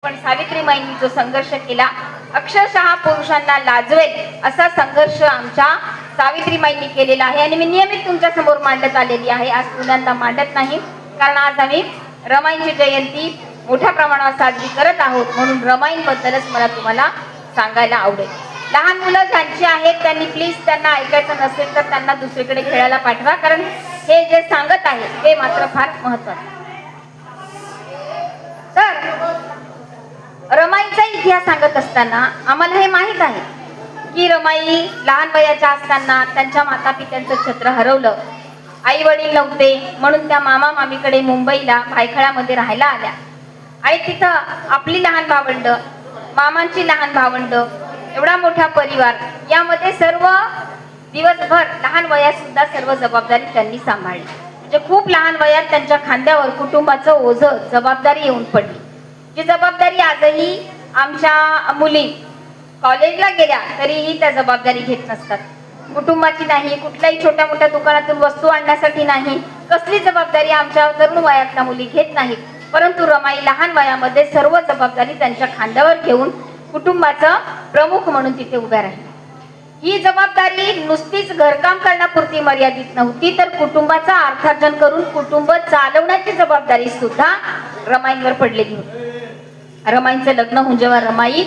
पण सावित्रीमाईंनी जो संघर्ष केला, अक्षरशः पुरुषांना लाजवेल असा संघर्ष आमच्या सावित्रीमाईंनी केलेला आहे आणि मी नियमित तुमच्या समोर मांडत आलेली आहे. आज पुण्यांदा मांडत नाही, कारण आज आम्ही रमाईंची जयंती मोठ्या प्रमाणावर साजरी करत आहोत. म्हणून रमाईंबद्दलच मला तुम्हाला सांगायला आवडेल. लहान मुलं ज्यांची आहेत त्यांनी प्लीज त्यांना ऐकायचं नसेल तर त्यांना दुसरीकडे खेळायला पाठवा, कारण हे जे सांगत आहे ते मात्र फार महत्त्वाचं. तर रमाईचा इतिहास सांगत असताना आम्हाला हे माहित आहे की रमाई लहान वयाच्या असताना त्यांच्या माता पित्यांचं छत्र हरवलं. आई वडील नव्हते म्हणून त्या मामा मामीकडे मुंबईला भायखळ्यामध्ये राहायला आल्या आणि तिथं आपली लहान भावंड, मामांची लहान भावंड, एवढा मोठा परिवार, यामध्ये सर्व दिवसभर लहान वयात सुद्धा सर्व जबाबदारी त्यांनी सांभाळली. म्हणजे खूप लहान वयात त्यांच्या खांद्यावर कुटुंबाचं ओझं जबाबदारी येऊन पडली. जी जबाबदारी आजही आमच्या मुली कॉलेजला गेल्या तरीही त्या जबाबदारी घेत नसतात. कुटुंबाची नाही, कुठल्याही छोट्या मोठ्या दुकानातून वस्तू आणण्यासाठी नाही, कसली जबाबदारी आमच्या तरुण वयातल्या मुली घेत नाहीत. परंतु रमाई लहान वयामध्ये सर्व जबाबदारी त्यांच्या खांद्यावर घेऊन कुटुंबाचं प्रमुख म्हणून तिथे उभ्या राहिल्या. ही जबाबदारी नुसतीच घरकाम करण्यापुरती मर्यादित नव्हती, तर कुटुंबाचा अर्थार्जन करून कुटुंब चालवण्याची जबाबदारी सुद्धा रमाईंवर पडलेली होती. रमाईंचं लग्न होऊन जेव्हा रमाई